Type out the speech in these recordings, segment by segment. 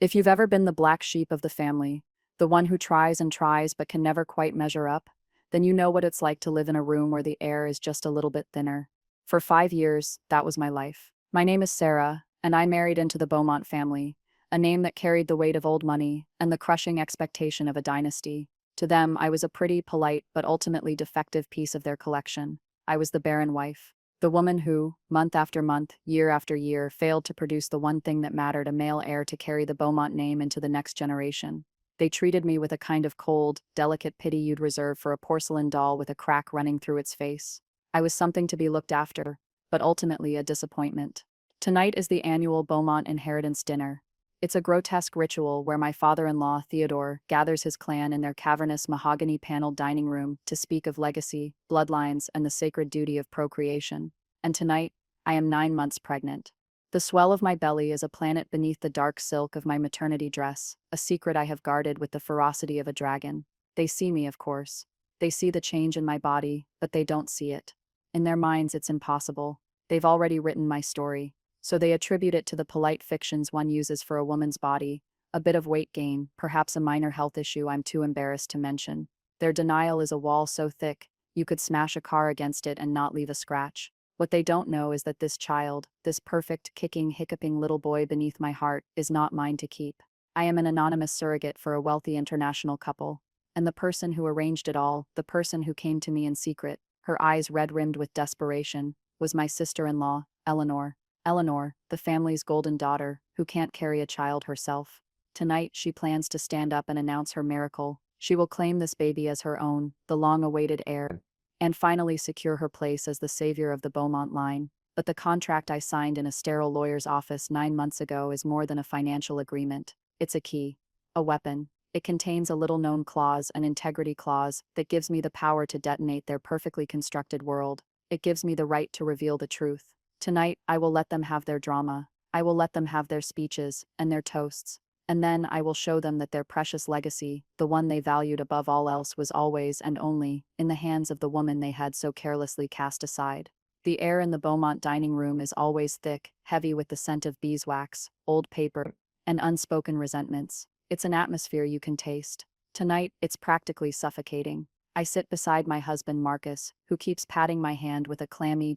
If you've ever been the black sheep of the family, the one who tries and tries but can never quite measure up, then you know what it's like to live in a room where the air is just a little bit thinner. For 5 years, that was my life. My name is Sarah, and I married into the Beaumont family, a name that carried the weight of old money and the crushing expectation of a dynasty. To them, I was a pretty, polite, but ultimately defective piece of their collection. I was the barren wife. The woman who, month after month, year after year, failed to produce the one thing that mattered, a male heir to carry the Beaumont name into the next generation. They treated me with a kind of cold, delicate pity you'd reserve for a porcelain doll with a crack running through its face. I was something to be looked after, but ultimately a disappointment. Tonight is the annual Beaumont inheritance dinner. It's a grotesque ritual where my father-in-law, Theodore, gathers his clan in their cavernous mahogany-paneled dining room to speak of legacy, bloodlines, and the sacred duty of procreation. And tonight, I am 9 months pregnant. The swell of my belly is a planet beneath the dark silk of my maternity dress, a secret I have guarded with the ferocity of a dragon. They see me, of course. They see the change in my body, but they don't see it. In their minds, it's impossible. They've already written my story. So they attribute it to the polite fictions one uses for a woman's body, a bit of weight gain, perhaps a minor health issue I'm too embarrassed to mention. Their denial is a wall so thick, you could smash a car against it and not leave a scratch. What they don't know is that this child, this perfect, kicking, hiccuping little boy beneath my heart, is not mine to keep. I am an anonymous surrogate for a wealthy international couple. And the person who arranged it all, the person who came to me in secret, her eyes red-rimmed with desperation, was my sister-in-law, Eleanor. Eleanor, the family's golden daughter, who can't carry a child herself. Tonight, she plans to stand up and announce her miracle. She will claim this baby as her own, the long-awaited heir, and finally secure her place as the savior of the Beaumont line. But the contract I signed in a sterile lawyer's office 9 months ago is more than a financial agreement. It's a key, a weapon. It contains a little-known clause, an integrity clause, that gives me the power to detonate their perfectly constructed world. It gives me the right to reveal the truth. Tonight, I will let them have their drama. I will let them have their speeches and their toasts. And then I will show them that their precious legacy, the one they valued above all else, was always and only in the hands of the woman they had so carelessly cast aside. The air in the Beaumont dining room is always thick, heavy with the scent of beeswax, old paper, and unspoken resentments. It's an atmosphere you can taste. Tonight, it's practically suffocating. I sit beside my husband Marcus, who keeps patting my hand with a clammy,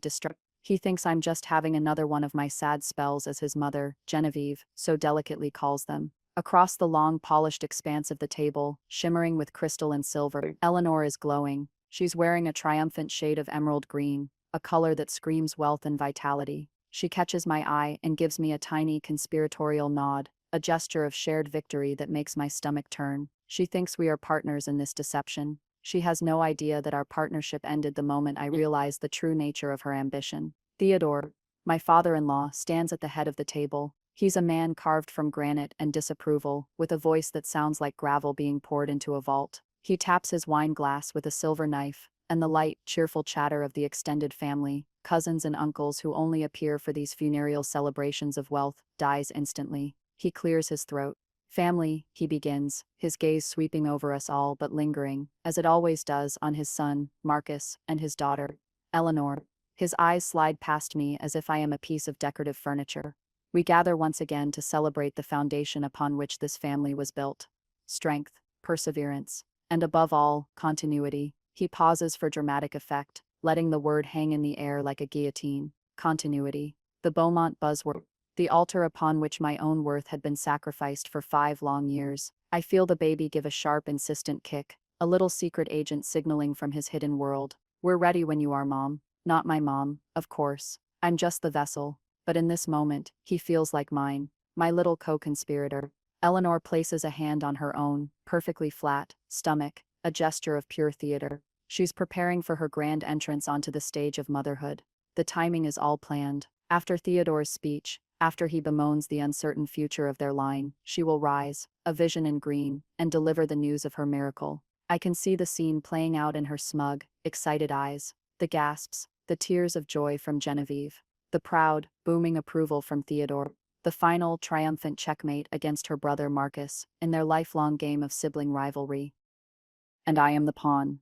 He thinks I'm just having another one of my sad spells, as his mother, Genevieve, so delicately calls them. Across the long, polished expanse of the table, shimmering with crystal and silver, Eleanor is glowing. She's wearing a triumphant shade of emerald green, a color that screams wealth and vitality. She catches my eye and gives me a tiny conspiratorial nod, a gesture of shared victory that makes my stomach turn. She thinks we are partners in this deception. She has no idea that our partnership ended the moment I realized the true nature of her ambition. Theodore, my father-in-law, stands at the head of the table. He's a man carved from granite and disapproval, with a voice that sounds like gravel being poured into a vault. He taps his wine glass with a silver knife, and the light, cheerful chatter of the extended family, cousins and uncles who only appear for these funereal celebrations of wealth, dies instantly. He clears his throat. Family, he begins, his gaze sweeping over us all but lingering, as it always does, on his son, Marcus, and his daughter, Eleanor. His eyes slide past me as if I am a piece of decorative furniture. We gather once again to celebrate the foundation upon which this family was built. Strength, perseverance, and above all, continuity. He pauses for dramatic effect, letting the word hang in the air like a guillotine. Continuity. The Beaumont buzzword. The altar upon which my own worth had been sacrificed for 5 long years. I feel the baby give a sharp, insistent kick, a little secret agent signaling from his hidden world. We're ready when you are, Mom. Not my mom, of course. I'm just the vessel. But in this moment, he feels like mine, my little co-conspirator. Eleanor places a hand on her own, perfectly flat, stomach, a gesture of pure theater. She's preparing for her grand entrance onto the stage of motherhood. The timing is all planned. After Theodore's speech, after he bemoans the uncertain future of their line, she will rise, a vision in green, and deliver the news of her miracle. I can see the scene playing out in her smug, excited eyes, the gasps, the tears of joy from Genevieve, the proud, booming approval from Theodore, the final, triumphant checkmate against her brother Marcus in their lifelong game of sibling rivalry. And I am the pawn.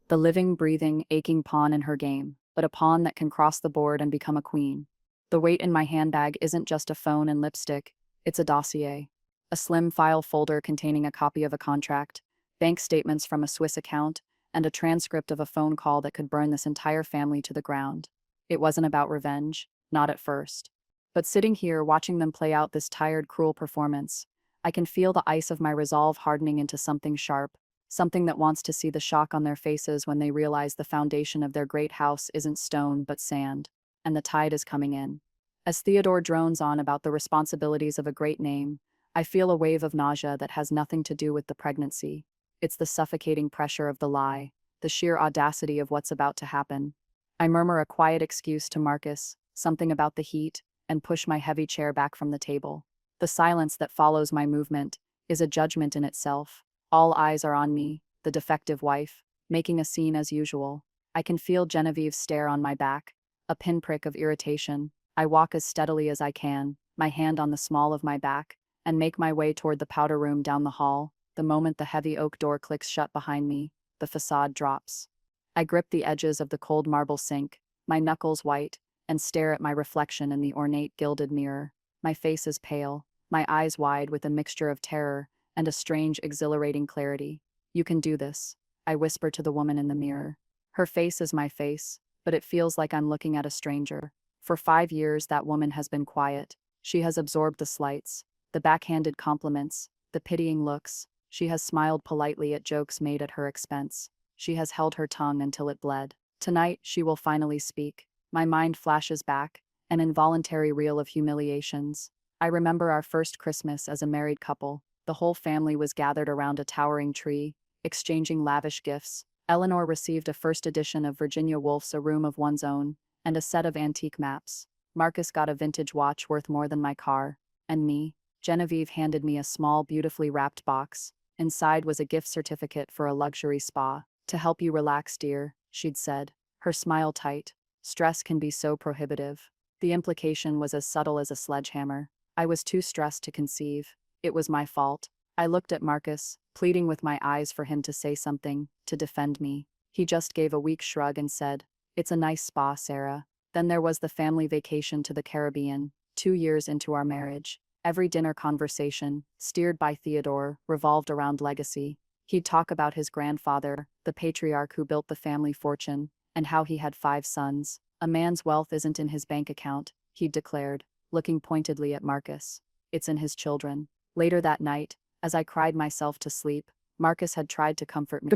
The living, breathing, aching pawn in her game, but a pawn that can cross the board and become a queen. The weight in my handbag isn't just a phone and lipstick, it's a dossier. a slim file folder containing a copy of a contract, bank statements from a Swiss account, and a transcript of a phone call that could burn this entire family to the ground. It wasn't about revenge, not at first. But sitting here watching them play out this tired, cruel performance, I can feel the ice of my resolve hardening into something sharp, something that wants to see the shock on their faces when they realize the foundation of their great house isn't stone but sand, and the tide is coming in. As Theodore drones on about the responsibilities of a great name, I feel a wave of nausea that has nothing to do with the pregnancy. It's the suffocating pressure of the lie, the sheer audacity of what's about to happen. I murmur a quiet excuse to Marcus, something about the heat, and push my heavy chair back from the table. The silence that follows my movement is a judgment in itself. All eyes are on me, the defective wife, making a scene as usual. I can feel Genevieve's stare on my back, a pinprick of irritation. I walk as steadily as I can, my hand on the small of my back, and make my way toward the powder room down the hall. The moment the heavy oak door clicks shut behind me, the facade drops. I grip the edges of the cold marble sink, my knuckles white, and stare at my reflection in the ornate gilded mirror. My face is pale, my eyes wide with a mixture of terror and a strange, exhilarating clarity. "You can do this," I whisper to the woman in the mirror. Her face is my face, but it feels like I'm looking at a stranger. For 5 years, that woman has been quiet. She has absorbed the slights, the backhanded compliments, the pitying looks. She has smiled politely at jokes made at her expense. She has held her tongue until it bled. Tonight, she will finally speak. My mind flashes back, an involuntary reel of humiliations. I remember our first Christmas as a married couple. The whole family was gathered around a towering tree, exchanging lavish gifts. Eleanor received a first edition of Virginia Woolf's A Room of One's Own, and a set of antique maps. Marcus got a vintage watch worth more than my car. And me, Genevieve handed me a small, beautifully wrapped box. Inside was a gift certificate for a luxury spa. "To help you relax, dear," she'd said, her smile tight. Stress can be so prohibitive. The implication was as subtle as a sledgehammer. I was too stressed to conceive. It was my fault. I looked at Marcus, pleading with my eyes for him to say something, to defend me. He just gave a weak shrug and said, "It's a nice spa, Sarah." Then there was the family vacation to the Caribbean, 2 years into our marriage. Every dinner conversation, steered by Theodore, revolved around legacy. He'd talk about his grandfather, the patriarch who built the family fortune, and how he had 5 sons. "A man's wealth isn't in his bank account," he'd declared, looking pointedly at Marcus. "It's in his children." Later that night, as I cried myself to sleep, Marcus had tried to comfort me.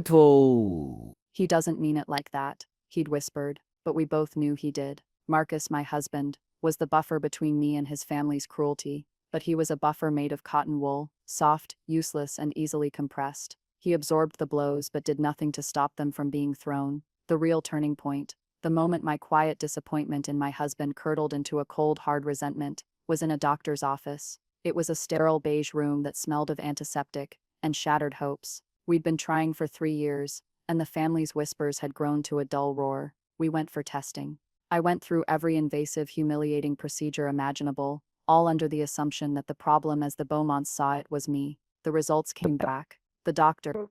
"He doesn't mean it like that," he'd whispered, but we both knew he did. Marcus, my husband, was the buffer between me and his family's cruelty, but he was a buffer made of cotton wool, soft, useless, and easily compressed. He absorbed the blows but did nothing to stop them from being thrown. The real turning point, the moment my quiet disappointment in my husband curdled into a cold, hard resentment, was in a doctor's office. It was a sterile beige room that smelled of antiseptic and shattered hopes. We'd been trying for 3 years, and the family's whispers had grown to a dull roar. We went for testing. I went through every invasive, humiliating procedure imaginable, all under the assumption that the problem as the Beaumonts saw it was me. The results came back. The doctor,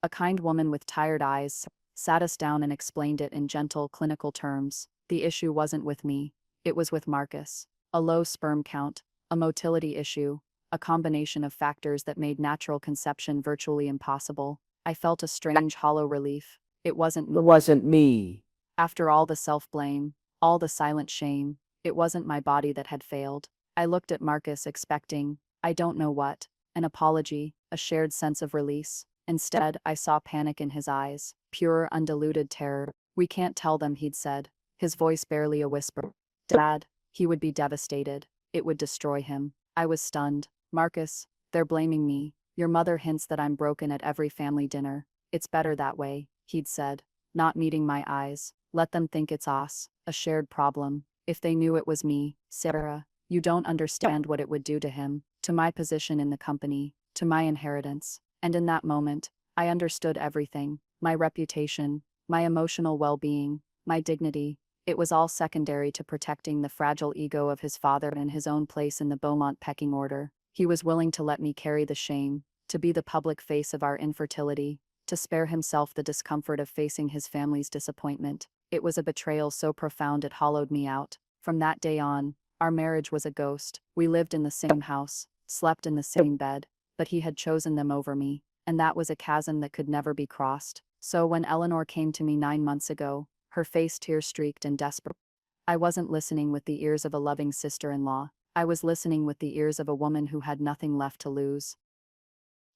a kind woman with tired eyes, sat us down and explained it in gentle, clinical terms. The issue wasn't with me. It was with Marcus. A low sperm count, a motility issue, a combination of factors that made natural conception virtually impossible. I felt a strange, hollow relief. It wasn't me. After all the self-blame, all the silent shame, it wasn't my body that had failed. I looked at Marcus expecting, I don't know what, an apology, a shared sense of release. Instead, I saw panic in his eyes, pure, undiluted terror. "We can't tell them," he'd said, his voice barely a whisper. "Dad," he would be devastated. It would destroy him. I was stunned. "Marcus, they're blaming me. Your mother hints that I'm broken at every family dinner. It's better that way," he'd said, not meeting my eyes. "Let them think it's us, a shared problem. If they knew it was me, Sarah, you don't understand what it would do to him, to my position in the company, to my inheritance." And in that moment, I understood everything. My reputation, my emotional well-being, my dignity. It was all secondary to protecting the fragile ego of his father and his own place in the Beaumont pecking order. He was willing to let me carry the shame, to be the public face of our infertility, to spare himself the discomfort of facing his family's disappointment. It was a betrayal so profound it hollowed me out. From that day on, our marriage was a ghost. We lived in the same house, slept in the same bed, but he had chosen them over me, and that was a chasm that could never be crossed. So when Eleanor came to me 9 months ago, her face tear-streaked and desperate, I wasn't listening with the ears of a loving sister-in-law. I was listening with the ears of a woman who had nothing left to lose.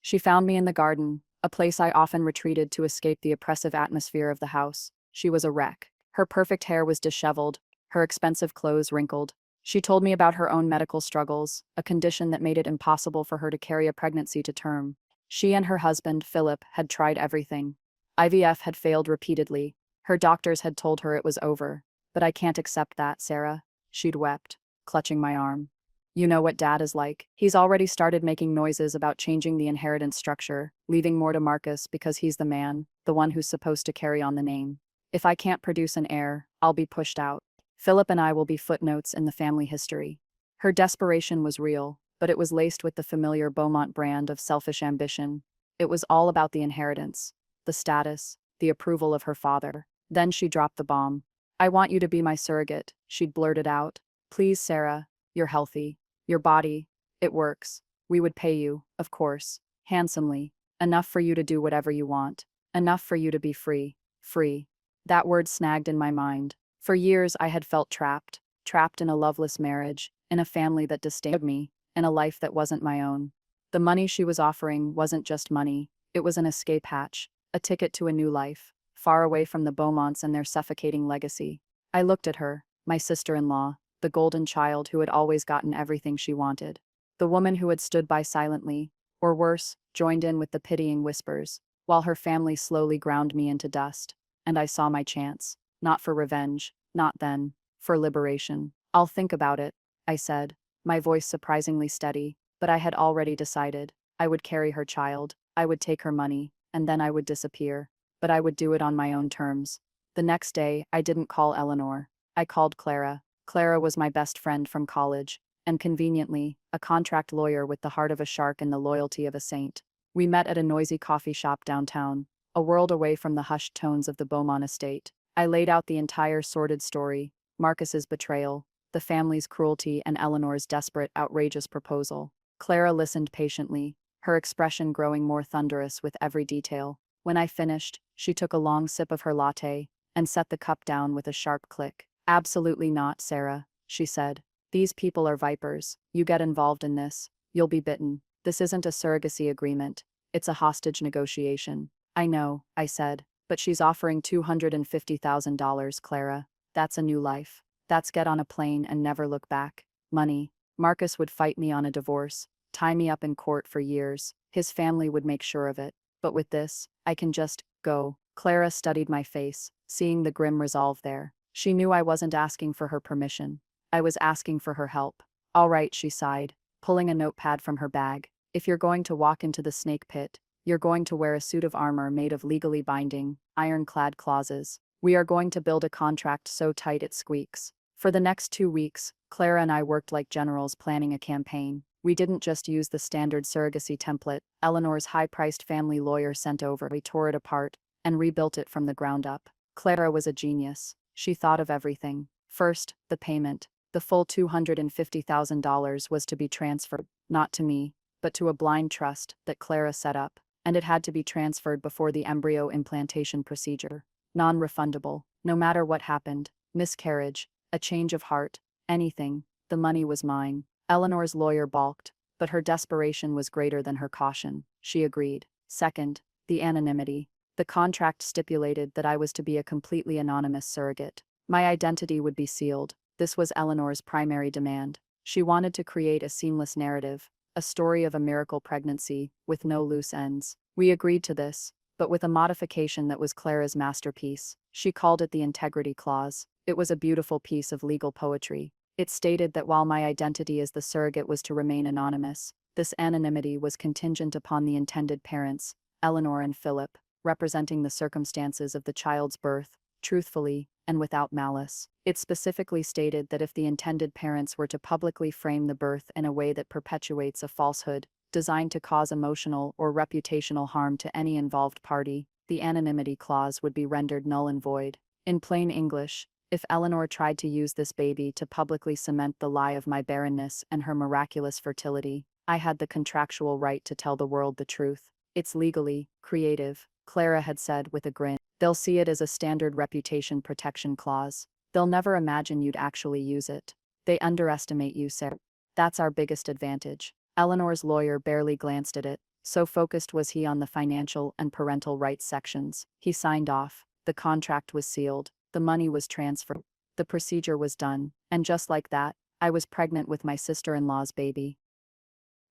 She found me in the garden, a place I often retreated to escape the oppressive atmosphere of the house. She was a wreck. Her perfect hair was disheveled, her expensive clothes wrinkled. She told me about her own medical struggles, a condition that made it impossible for her to carry a pregnancy to term. She and her husband, Philip, had tried everything. IVF had failed repeatedly. Her doctors had told her it was over. But I can't accept that, Sarah. She'd wept, clutching my arm. You know what Dad is like. He's already started making noises about changing the inheritance structure, leaving more to Marcus because he's the man, the one who's supposed to carry on the name. If I can't produce an heir, I'll be pushed out. Philip and I will be footnotes in the family history. Her desperation was real, but it was laced with the familiar Beaumont brand of selfish ambition. It was all about the inheritance, the status, the approval of her father. Then she dropped the bomb. I want you to be my surrogate, she'd blurted out. Please, Sarah, you're healthy. Your body, it works. We would pay you, of course, handsomely. Enough for you to do whatever you want. Enough for you to be free. Free. That word snagged in my mind. For years I had felt trapped. Trapped in a loveless marriage, in a family that disdained me, in a life that wasn't my own. The money she was offering wasn't just money. It was an escape hatch, a ticket to a new life, far away from the Beaumonts and their suffocating legacy. I looked at her, my sister-in-law, the golden child who had always gotten everything she wanted. The woman who had stood by silently, or worse, joined in with the pitying whispers, while her family slowly ground me into dust. And I saw my chance. Not for revenge, not then, for liberation. I'll think about it, I said, my voice surprisingly steady, but I had already decided. I would carry her child, I would take her money, and then I would disappear. But I would do it on my own terms. The next day, I didn't call Eleanor. I called Clara. Clara was my best friend from college, and conveniently, a contract lawyer with the heart of a shark and the loyalty of a saint. We met at a noisy coffee shop downtown, a world away from the hushed tones of the Beaumont estate. I laid out the entire sordid story, Marcus's betrayal, the family's cruelty, and Eleanor's desperate, outrageous proposal. Clara listened patiently, her expression growing more thunderous with every detail. When I finished, she took a long sip of her latte and set the cup down with a sharp click. Absolutely not, Sarah, she said. These people are vipers. You get involved in this, you'll be bitten. This isn't a surrogacy agreement. It's a hostage negotiation. I know, I said, but she's offering $250,000, Clara. That's a new life. That's get on a plane and never look back. Money. Marcus would fight me on a divorce, tie me up in court for years. His family would make sure of it. But with this, I can just go. Clara studied my face, seeing the grim resolve there. She knew I wasn't asking for her permission. I was asking for her help. All right, she sighed, pulling a notepad from her bag. If you're going to walk into the snake pit, you're going to wear a suit of armor made of legally binding, ironclad clauses. We are going to build a contract so tight it squeaks. For the next 2 weeks, Clara and I worked like generals planning a campaign. We didn't just use the standard surrogacy template Eleanor's high-priced family lawyer sent over. We tore it apart and rebuilt it from the ground up. Clara was a genius. She thought of everything. First, the payment. The full $250,000 was to be transferred, not to me, but to a blind trust that Clara set up, and it had to be transferred before the embryo implantation procedure. Non-refundable. No matter what happened, miscarriage, a change of heart, anything, the money was mine. Eleanor's lawyer balked, but her desperation was greater than her caution. She agreed. Second, the anonymity. The contract stipulated that I was to be a completely anonymous surrogate. My identity would be sealed. This was Eleanor's primary demand. She wanted to create a seamless narrative, a story of a miracle pregnancy, with no loose ends. We agreed to this, but with a modification that was Clara's masterpiece. She called it the integrity clause. It was a beautiful piece of legal poetry. It stated that while my identity as the surrogate was to remain anonymous, this anonymity was contingent upon the intended parents, Eleanor and Philip, representing the circumstances of the child's birth, truthfully, and without malice. It specifically stated that if the intended parents were to publicly frame the birth in a way that perpetuates a falsehood, designed to cause emotional or reputational harm to any involved party, the anonymity clause would be rendered null and void. In plain English, if Eleanor tried to use this baby to publicly cement the lie of my barrenness and her miraculous fertility, I had the contractual right to tell the world the truth. It's legally creative, Clara had said with a grin. They'll see it as a standard reputation protection clause. They'll never imagine you'd actually use it. They underestimate you, Sarah. That's our biggest advantage. Eleanor's lawyer barely glanced at it. So focused was he on the financial and parental rights sections. He signed off. The contract was sealed. The money was transferred. The procedure was done. And just like that, I was pregnant with my sister-in-law's baby.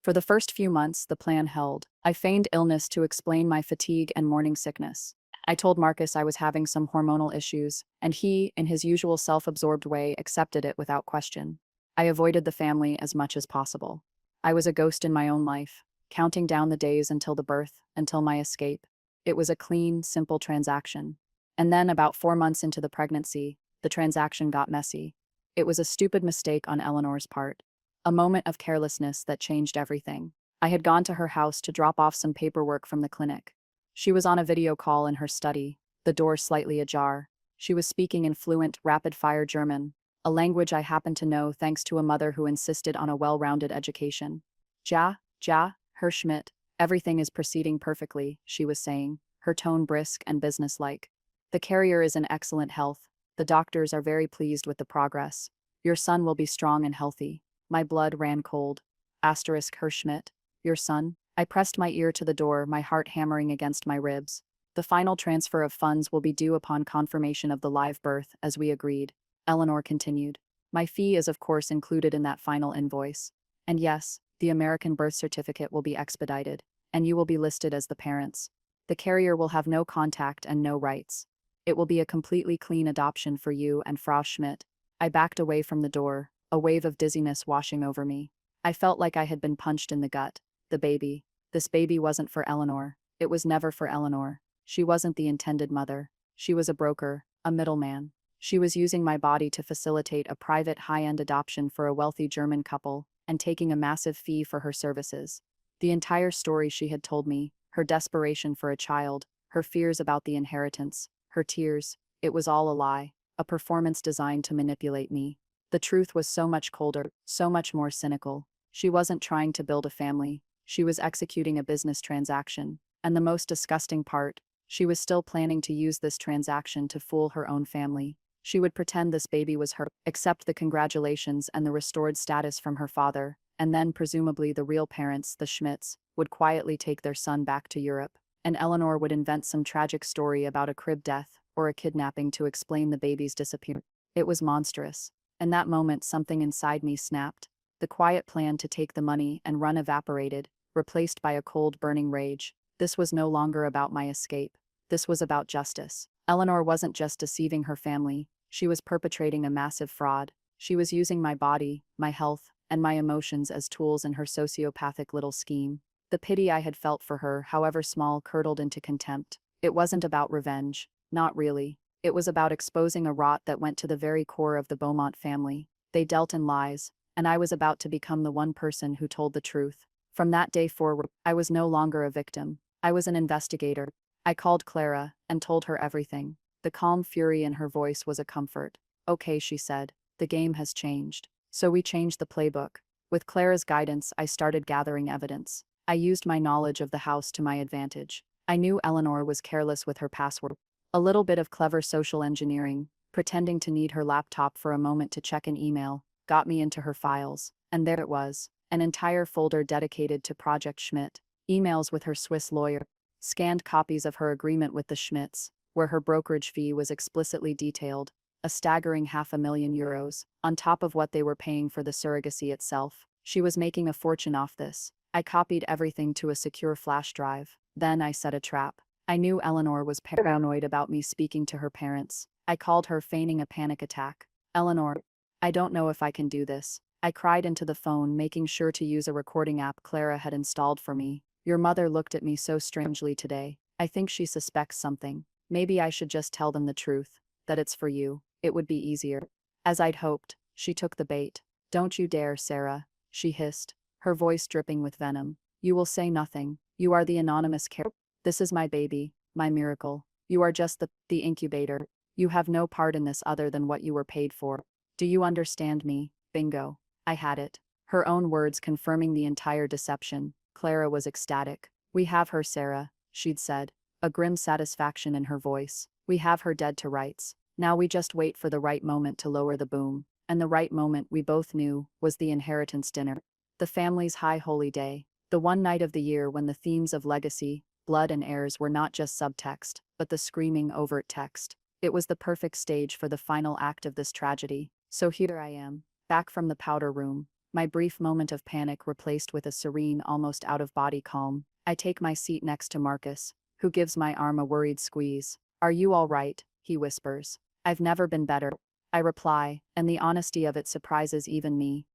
For the first few months, the plan held. I feigned illness to explain my fatigue and morning sickness. I told Marcus I was having some hormonal issues, and he, in his usual self-absorbed way, accepted it without question. I avoided the family as much as possible. I was a ghost in my own life, counting down the days until the birth, until my escape. It was a clean, simple transaction. And then, about 4 months into the pregnancy, the transaction got messy. It was a stupid mistake on Eleanor's part. A moment of carelessness that changed everything. I had gone to her house to drop off some paperwork from the clinic. She was on a video call in her study, the door slightly ajar. She was speaking in fluent, rapid-fire German, a language I happened to know thanks to a mother who insisted on a well-rounded education. Herr Schmidt, everything is proceeding perfectly, she was saying, her tone brisk and businesslike. The carrier is in excellent health. The doctors are very pleased with the progress. Your son will be strong and healthy. My blood ran cold. Herr Schmidt, your son? I pressed my ear to the door, my heart hammering against my ribs. The final transfer of funds will be due upon confirmation of the live birth, as we agreed. Eleanor continued. My fee is of course included in that final invoice. And yes, the American birth certificate will be expedited, and you will be listed as the parents. The carrier will have no contact and no rights. It will be a completely clean adoption for you and Frau Schmidt. I backed away from the door, a wave of dizziness washing over me. I felt like I had been punched in the gut. The baby. This baby wasn't for Eleanor. It was never for Eleanor. She wasn't the intended mother. She was a broker, a middleman. She was using my body to facilitate a private high-end adoption for a wealthy German couple, and taking a massive fee for her services. The entire story she had told me, her desperation for a child, her fears about the inheritance, her tears, it was all a lie, a performance designed to manipulate me. The truth was so much colder, so much more cynical. She wasn't trying to build a family. She was executing a business transaction. And the most disgusting part, she was still planning to use this transaction to fool her own family. She would pretend this baby was her, accept the congratulations and the restored status from her father, and then presumably the real parents, the Schmidts, would quietly take their son back to Europe, and Eleanor would invent some tragic story about a crib death or a kidnapping to explain the baby's disappearance. It was monstrous. In that moment, something inside me snapped. The quiet plan to take the money and run evaporated, replaced by a cold, burning rage. This was no longer about my escape. This was about justice. Eleanor wasn't just deceiving her family. She was perpetrating a massive fraud. She was using my body, my health, and my emotions as tools in her sociopathic little scheme. The pity I had felt for her, however small, curdled into contempt. It wasn't about revenge. Not really. It was about exposing a rot that went to the very core of the Beaumont family. They dealt in lies, and I was about to become the one person who told the truth. From that day forward, I was no longer a victim. I was an investigator. I called Clara and told her everything. The calm fury in her voice was a comfort. Okay, she said. The game has changed. So we changed the playbook. With Clara's guidance, I started gathering evidence. I used my knowledge of the house to my advantage. I knew Eleanor was careless with her password. A little bit of clever social engineering, pretending to need her laptop for a moment to check an email, got me into her files. And there it was, an entire folder dedicated to Project Schmidt. Emails with her Swiss lawyer. Scanned copies of her agreement with the Schmidts, where her brokerage fee was explicitly detailed, a staggering €500,000, on top of what they were paying for the surrogacy itself. She was making a fortune off this. I copied everything to a secure flash drive. Then I set a trap. I knew Eleanor was paranoid about me speaking to her parents. I called her, feigning a panic attack. Eleanor, I don't know if I can do this. I cried into the phone, making sure to use a recording app Clara had installed for me. Your mother looked at me so strangely today. I think she suspects something. Maybe I should just tell them the truth, that it's for you. It would be easier. As I'd hoped, she took the bait. Don't you dare, Sarah, she hissed, her voice dripping with venom. You will say nothing. You are the anonymous carrier. This is my baby, my miracle. You are just the incubator. You have no part in this other than what you were paid for. Do you understand me? Bingo. I had it. her own words confirming the entire deception. Clara was ecstatic. "We have her, Sarah," she'd said, a grim satisfaction in her voice. "We have her dead to rights. Now we just wait for the right moment to lower the boom." And the right moment, we both knew, was the inheritance dinner. The family's high holy day. The one night of the year when the themes of legacy, blood and heirs were not just subtext, but the screaming overt text. It was the perfect stage for the final act of this tragedy. So here I am, back from the powder room, my brief moment of panic replaced with a serene, almost out-of-body calm. I take my seat next to Marcus, who gives my arm a worried squeeze. "Are you all right?" he whispers. "I've never been better," I reply, and the honesty of it surprises even me.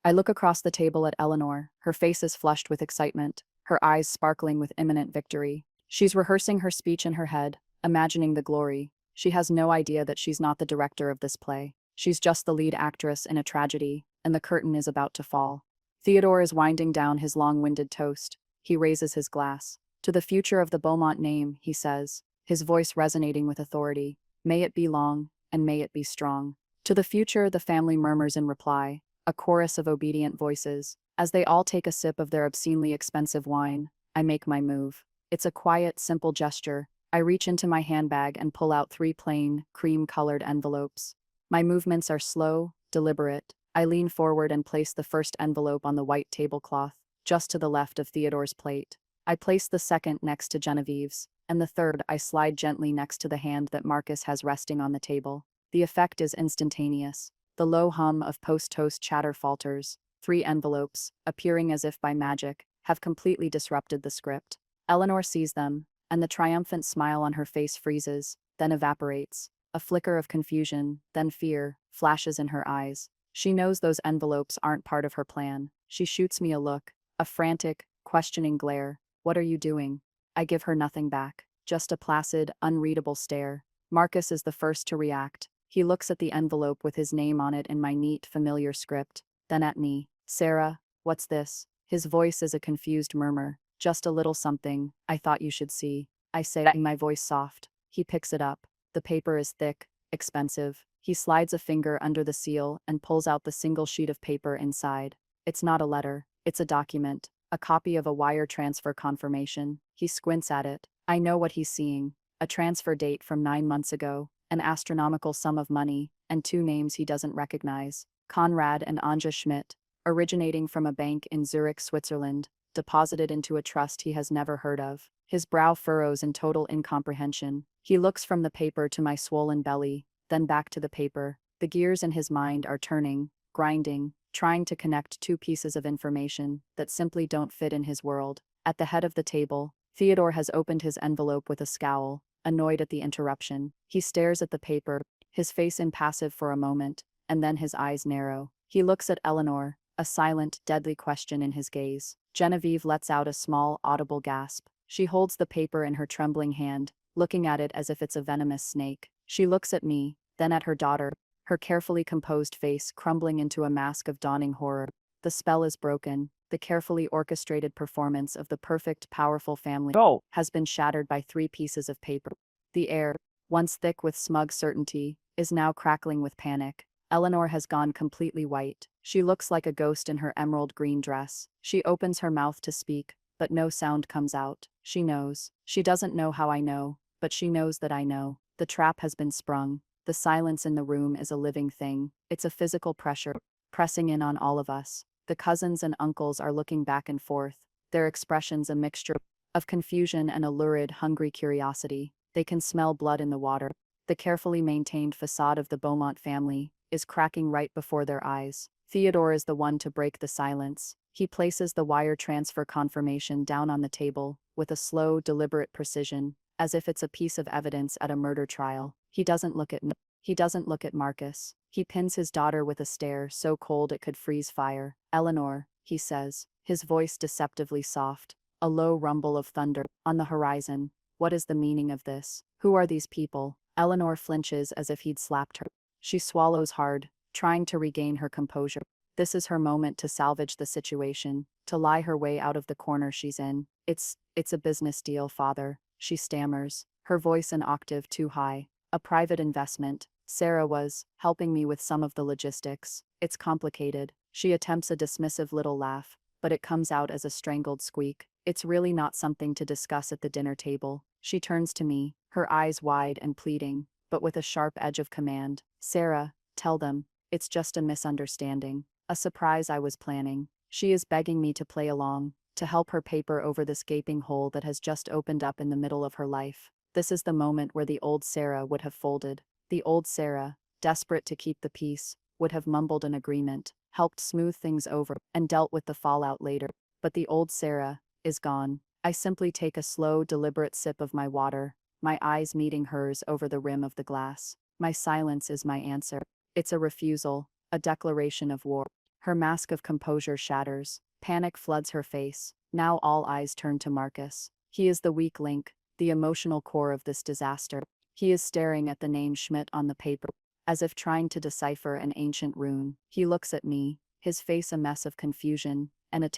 I look across the table at Eleanor, her face is flushed with excitement, her eyes sparkling with imminent victory. She's rehearsing her speech in her head, imagining the glory. She has no idea that she's not the director of this play. She's just the lead actress in a tragedy, and the curtain is about to fall. Theodore is winding down his long-winded toast. He raises his glass. "To the future of the Beaumont name," he says, his voice resonating with authority. "May it be long, and may it be strong." "To the future," the family murmurs in reply, a chorus of obedient voices. As they all take a sip of their obscenely expensive wine, I make my move. It's a quiet, simple gesture. I reach into my handbag and pull out 3 plain, cream-colored envelopes. My movements are slow, deliberate. I lean forward and place the first envelope on the white tablecloth, just to the left of Theodore's plate. I place the second next to Genevieve's, and the third I slide gently next to the hand that Marcus has resting on the table. The effect is instantaneous. The low hum of post-toast chatter falters. 3 envelopes, appearing as if by magic, have completely disrupted the script. Eleanor sees them, and the triumphant smile on her face freezes, then evaporates. A flicker of confusion, then fear, flashes in her eyes. She knows those envelopes aren't part of her plan. She shoots me a look, a frantic, questioning glare. "What are you doing?" I give her nothing back, just a placid, unreadable stare. Marcus is the first to react. He looks at the envelope with his name on it in my neat, familiar script, then at me. "Sarah, what's this?" His voice is a confused murmur. "Just a little something I thought you should see," I say, my voice soft. He picks it up. The paper is thick, expensive. He slides a finger under the seal and pulls out the single sheet of paper inside. It's not a letter, it's a document, a copy of a wire transfer confirmation. He squints at it. I know what he's seeing. A transfer date from 9 months ago, an astronomical sum of money, and 2 names he doesn't recognize. Konrad and Anja Schmidt, originating from a bank in Zurich, Switzerland, deposited into a trust he has never heard of. His brow furrows in total incomprehension. He looks from the paper to my swollen belly, then back to the paper. The gears in his mind are turning, grinding, trying to connect 2 pieces of information that simply don't fit in his world. At the head of the table, Theodore has opened his envelope with a scowl, annoyed at the interruption. He stares at the paper, his face impassive for a moment, and then his eyes narrow. He looks at Eleanor, a silent, deadly question in his gaze. Genevieve lets out a small, audible gasp. She holds the paper in her trembling hand, looking at it as if it's a venomous snake. She looks at me, then at her daughter, her carefully composed face crumbling into a mask of dawning horror. The spell is broken. The carefully orchestrated performance of the perfect, powerful family has been shattered by 3 pieces of paper. The air, once thick with smug certainty, is now crackling with panic. Eleanor has gone completely white. She looks like a ghost in her emerald green dress. She opens her mouth to speak, but no sound comes out. She knows. She doesn't know how I know, but she knows that I know. The trap has been sprung. The silence in the room is a living thing. It's a physical pressure, pressing in on all of us. The cousins and uncles are looking back and forth, their expressions a mixture of confusion and a lurid, hungry curiosity. They can smell blood in the water. The carefully maintained facade of the Beaumont family is cracking right before their eyes. Theodore is the one to break the silence. He places the wire transfer confirmation down on the table with a slow, deliberate precision, as if it's a piece of evidence at a murder trial. He doesn't look at me. He doesn't look at Marcus. He pins his daughter with a stare so cold it could freeze fire. "Eleanor," he says, his voice deceptively soft, a low rumble of thunder on the horizon. "What is the meaning of this? Who are these people?" Eleanor flinches as if he'd slapped her. She swallows hard, trying to regain her composure. This is her moment to salvage the situation, to lie her way out of the corner she's in. It's a business deal, father," she stammers, her voice an octave too high. "A private investment. Sarah was helping me with some of the logistics. It's complicated." She attempts a dismissive little laugh, but it comes out as a strangled squeak. It's really not something to discuss at the dinner table. She turns to me, her eyes wide and pleading, but with a sharp edge of command. Sarah, tell them, it's just a misunderstanding, a surprise I was planning. She is begging me to play along, to help her paper over this gaping hole that has just opened up in the middle of her life. This is the moment where the old Sarah would have folded. The old Sarah, desperate to keep the peace, would have mumbled an agreement, helped smooth things over, and dealt with the fallout later. But the old Sarah is gone. I simply take a slow, deliberate sip of my water, my eyes meeting hers over the rim of the glass. My silence is my answer. It's a refusal, a declaration of war. Her mask of composure shatters. Panic floods her face. Now all eyes turn to Marcus. He is the weak link, the emotional core of this disaster. He is staring at the name Schmidt on the paper, as if trying to decipher an ancient rune. He looks at me, his face a mess of confusion, and a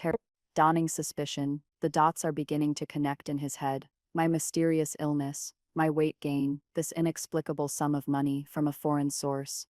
dawning suspicion. The dots are beginning to connect in his head. My mysterious illness, my weight gain, this inexplicable sum of money from a foreign source.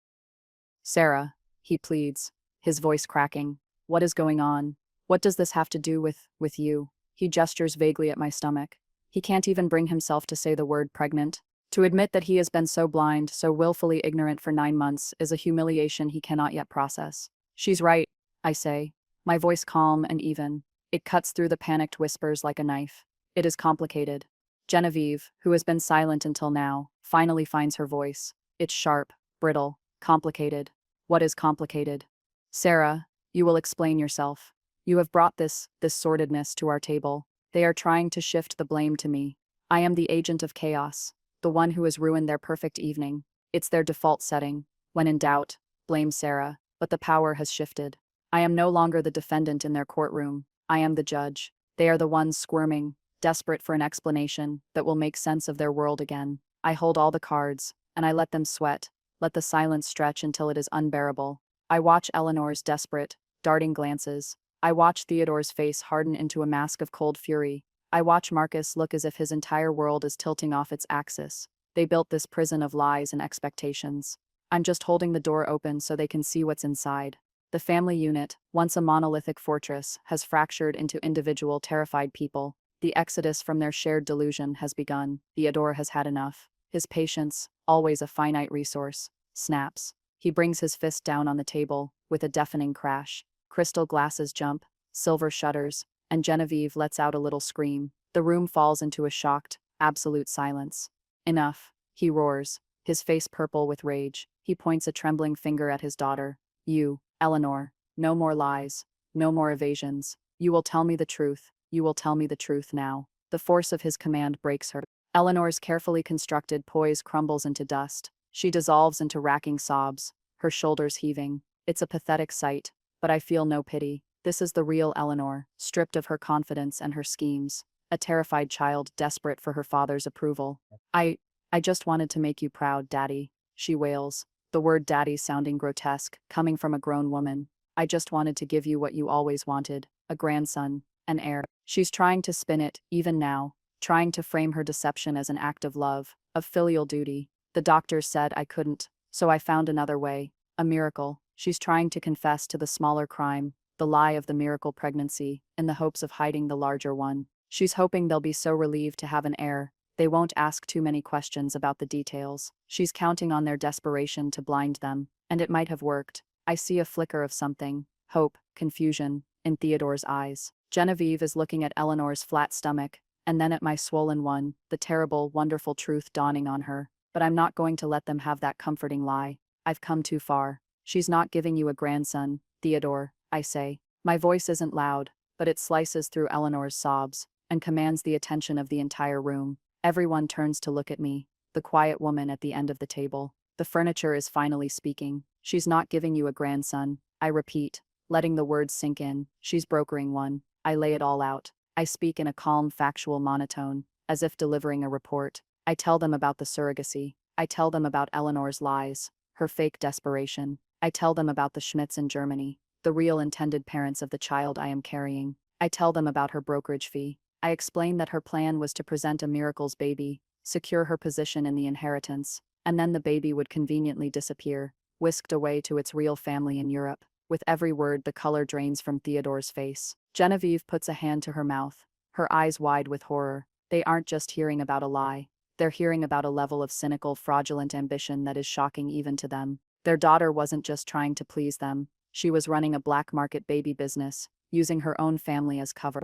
Sarah, he pleads, his voice cracking. What is going on? What does this have to do with you? He gestures vaguely at my stomach. He can't even bring himself to say the word pregnant. To admit that he has been so blind, so willfully ignorant for 9 months is a humiliation he cannot yet process. She's right, I say, my voice calm and even. It cuts through the panicked whispers like a knife. It is complicated. Genevieve, who has been silent until now, finally finds her voice. It's sharp, brittle, complicated. What is complicated? Sarah, you will explain yourself. You have brought this sordidness to our table. They are trying to shift the blame to me. I am the agent of chaos, the one who has ruined their perfect evening. It's their default setting. When in doubt, blame Sarah, but the power has shifted. I am no longer the defendant in their courtroom. I am the judge. They are the ones squirming, desperate for an explanation that will make sense of their world again. I hold all the cards, and I let them sweat, let the silence stretch until it is unbearable. I watch Eleanor's desperate, darting glances. I watch Theodore's face harden into a mask of cold fury. I watch Marcus look as if his entire world is tilting off its axis. They built this prison of lies and expectations. I'm just holding the door open so they can see what's inside. The family unit, once a monolithic fortress, has fractured into individual terrified people. The exodus from their shared delusion has begun. Theodore has had enough. His patience, always a finite resource, snaps. He brings his fist down on the table, with a deafening crash. Crystal glasses jump, silver shutters, and Genevieve lets out a little scream. The room falls into a shocked, absolute silence. Enough, he roars, his face purple with rage. He points a trembling finger at his daughter. You, Eleanor, no more lies, no more evasions. You will tell me the truth. You will tell me the truth now. The force of his command breaks her. Eleanor's carefully constructed poise crumbles into dust. She dissolves into racking sobs, her shoulders heaving. It's a pathetic sight, but I feel no pity. This is the real Eleanor, stripped of her confidence and her schemes. A terrified child desperate for her father's approval. I just wanted to make you proud, Daddy, she wails, the word daddy sounding grotesque, coming from a grown woman. I just wanted to give you what you always wanted, a grandson, an heir. She's trying to spin it, even now, trying to frame her deception as an act of love, of filial duty. The doctors said I couldn't, so I found another way, a miracle. She's trying to confess to the smaller crime, the lie of the miracle pregnancy, in the hopes of hiding the larger one. She's hoping they'll be so relieved to have an heir, they won't ask too many questions about the details. She's counting on their desperation to blind them, and it might have worked. I see a flicker of something, hope, confusion, in Theodore's eyes. Genevieve is looking at Eleanor's flat stomach, and then at my swollen one, the terrible, wonderful truth dawning on her. But I'm not going to let them have that comforting lie. I've come too far. She's not giving you a grandson, Theodore, I say. My voice isn't loud, but it slices through Eleanor's sobs, and commands the attention of the entire room. Everyone turns to look at me, the quiet woman at the end of the table. The furniture is finally speaking. She's not giving you a grandson, I repeat, letting the words sink in. She's brokering one. I lay it all out. I speak in a calm, factual monotone, as if delivering a report. I tell them about the surrogacy. I tell them about Eleanor's lies, her fake desperation. I tell them about the Schmidts in Germany, the real intended parents of the child I am carrying. I tell them about her brokerage fee. I explain that her plan was to present a miracle's baby, secure her position in the inheritance, and then the baby would conveniently disappear, whisked away to its real family in Europe. With every word, the color drains from Theodore's face. Genevieve puts a hand to her mouth, her eyes wide with horror. They aren't just hearing about a lie. They're hearing about a level of cynical, fraudulent ambition that is shocking even to them. Their daughter wasn't just trying to please them. She was running a black market baby business, using her own family as cover.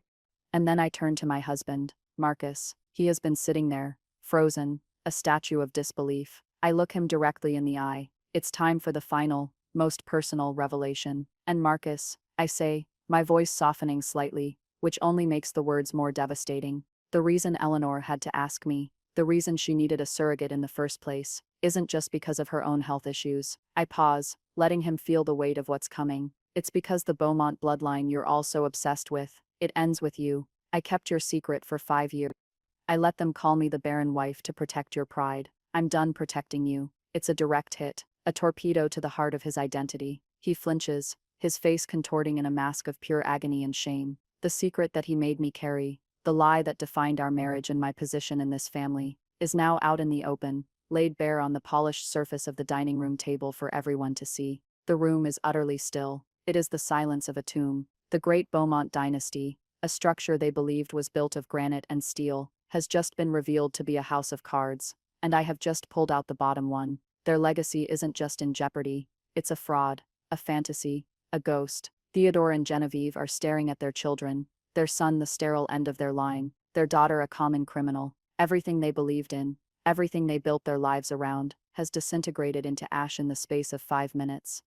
And then I turned to my husband, Marcus. He has been sitting there, frozen, a statue of disbelief. I look him directly in the eye. It's time for the final, most personal revelation. And Marcus, I say, my voice softening slightly, which only makes the words more devastating. The reason Eleanor had to ask me, the reason she needed a surrogate in the first place, isn't just because of her own health issues. I pause, letting him feel the weight of what's coming. It's because the Beaumont bloodline you're all so obsessed with, it ends with you. I kept your secret for 5 years. I let them call me the Barren wife to protect your pride. I'm done protecting you. It's a direct hit, a torpedo to the heart of his identity. He flinches, his face contorting in a mask of pure agony and shame. The secret that he made me carry, the lie that defined our marriage and my position in this family, is now out in the open, laid bare on the polished surface of the dining room table for everyone to see. The room is utterly still. It is the silence of a tomb. The great Beaumont dynasty, a structure they believed was built of granite and steel, has just been revealed to be a house of cards, and I have just pulled out the bottom one. Their legacy isn't just in jeopardy, it's a fraud, a fantasy, a ghost. Theodore and Genevieve are staring at their children, their son the sterile end of their line, their daughter a common criminal. Everything they believed in, everything they built their lives around, has disintegrated into ash in the space of 5 minutes.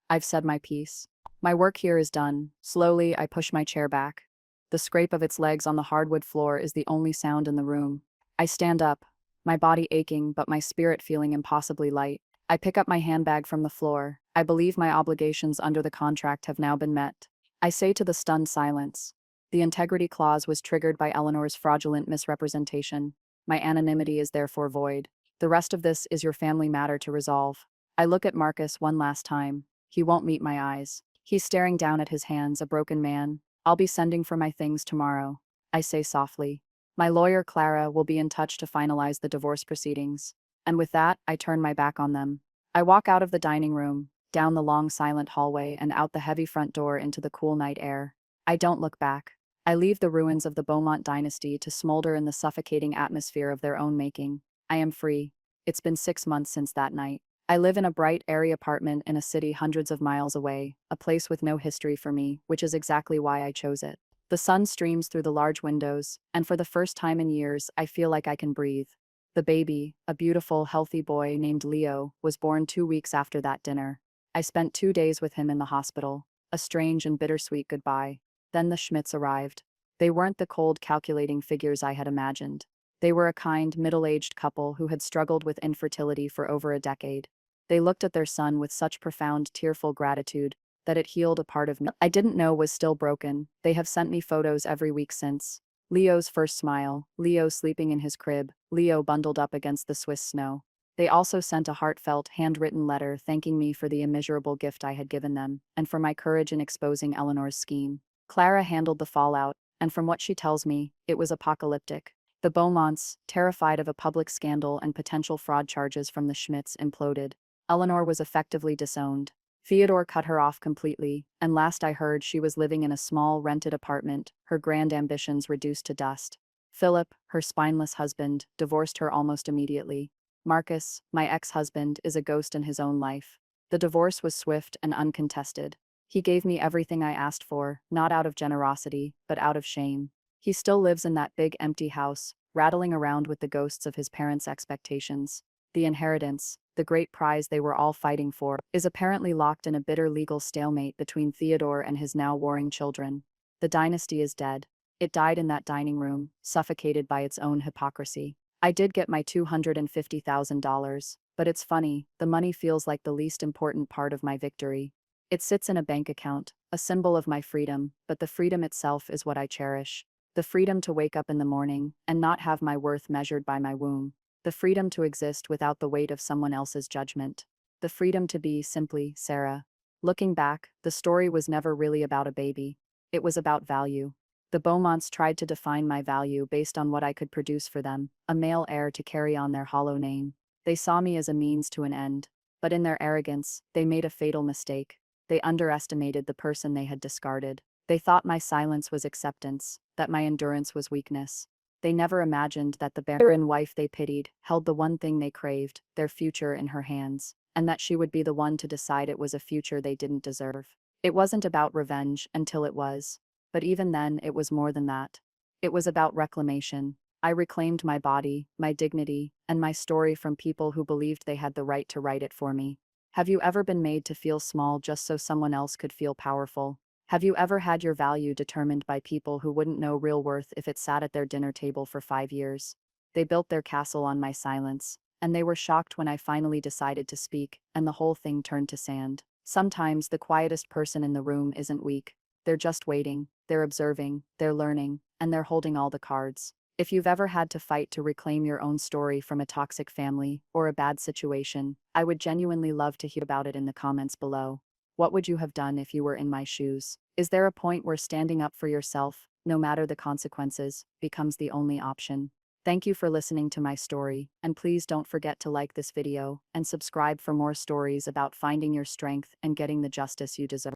I've said my piece. My work here is done. Slowly, I push my chair back. The scrape of its legs on the hardwood floor is the only sound in the room. I stand up, my body aching but my spirit feeling impossibly light. I pick up my handbag from the floor. I believe my obligations under the contract have now been met. I say to the stunned silence. The integrity clause was triggered by Eleanor's fraudulent misrepresentation. My anonymity is therefore void. The rest of this is your family matter to resolve. I look at Marcus one last time. He won't meet my eyes. He's staring down at his hands, a broken man. I'll be sending for my things tomorrow, I say softly. My lawyer, Clara, will be in touch to finalize the divorce proceedings. And with that, I turn my back on them. I walk out of the dining room, down the long silent hallway and out the heavy front door into the cool night air. I don't look back. I leave the ruins of the Beaumont dynasty to smolder in the suffocating atmosphere of their own making. I am free. It's been 6 months since that night. I live in a bright, airy apartment in a city hundreds of miles away, a place with no history for me, which is exactly why I chose it. The sun streams through the large windows, and for the first time in years, I feel like I can breathe. The baby, a beautiful, healthy boy named Leo, was born 2 weeks after that dinner. I spent 2 days with him in the hospital, a strange and bittersweet goodbye. Then the Schmidts arrived. They weren't the cold, calculating figures I had imagined. They were a kind, middle-aged couple who had struggled with infertility for over a decade. They looked at their son with such profound, tearful gratitude that it healed a part of me I didn't know was still broken. They have sent me photos every week since. Leo's first smile, Leo sleeping in his crib, Leo bundled up against the Swiss snow. They also sent a heartfelt, handwritten letter thanking me for the immeasurable gift I had given them, and for my courage in exposing Eleanor's scheme. Clara handled the fallout, and from what she tells me, it was apocalyptic. The Beaumonts, terrified of a public scandal and potential fraud charges from the Schmidts, imploded. Eleanor was effectively disowned. Theodore cut her off completely, and last I heard she was living in a small, rented apartment, her grand ambitions reduced to dust. Philip, her spineless husband, divorced her almost immediately. Marcus, my ex-husband, is a ghost in his own life. The divorce was swift and uncontested. He gave me everything I asked for, not out of generosity, but out of shame. He still lives in that big empty house, rattling around with the ghosts of his parents' expectations. The inheritance, the great prize they were all fighting for, is apparently locked in a bitter legal stalemate between Theodore and his now warring children. The dynasty is dead. It died in that dining room, suffocated by its own hypocrisy. I did get my $250,000, but it's funny, the money feels like the least important part of my victory. It sits in a bank account, a symbol of my freedom, but the freedom itself is what I cherish. The freedom to wake up in the morning and not have my worth measured by my womb. The freedom to exist without the weight of someone else's judgment. The freedom to be simply Sarah. Looking back, the story was never really about a baby. It was about value. The Beaumonts tried to define my value based on what I could produce for them, a male heir to carry on their hollow name. They saw me as a means to an end, but in their arrogance, they made a fatal mistake. They underestimated the person they had discarded. They thought my silence was acceptance, that my endurance was weakness. They never imagined that the barren wife they pitied held the one thing they craved, their future in her hands, and that she would be the one to decide it was a future they didn't deserve. It wasn't about revenge until it was. But even then, it was more than that. It was about reclamation. I reclaimed my body, my dignity, and my story from people who believed they had the right to write it for me. Have you ever been made to feel small just so someone else could feel powerful? Have you ever had your value determined by people who wouldn't know real worth if it sat at their dinner table for 5 years? They built their castle on my silence, and they were shocked when I finally decided to speak, and the whole thing turned to sand. Sometimes the quietest person in the room isn't weak. They're just waiting, they're observing, they're learning, and they're holding all the cards. If you've ever had to fight to reclaim your own story from a toxic family or a bad situation, I would genuinely love to hear about it in the comments below. What would you have done if you were in my shoes? Is there a point where standing up for yourself, no matter the consequences, becomes the only option? Thank you for listening to my story, and please don't forget to like this video and subscribe for more stories about finding your strength and getting the justice you deserve.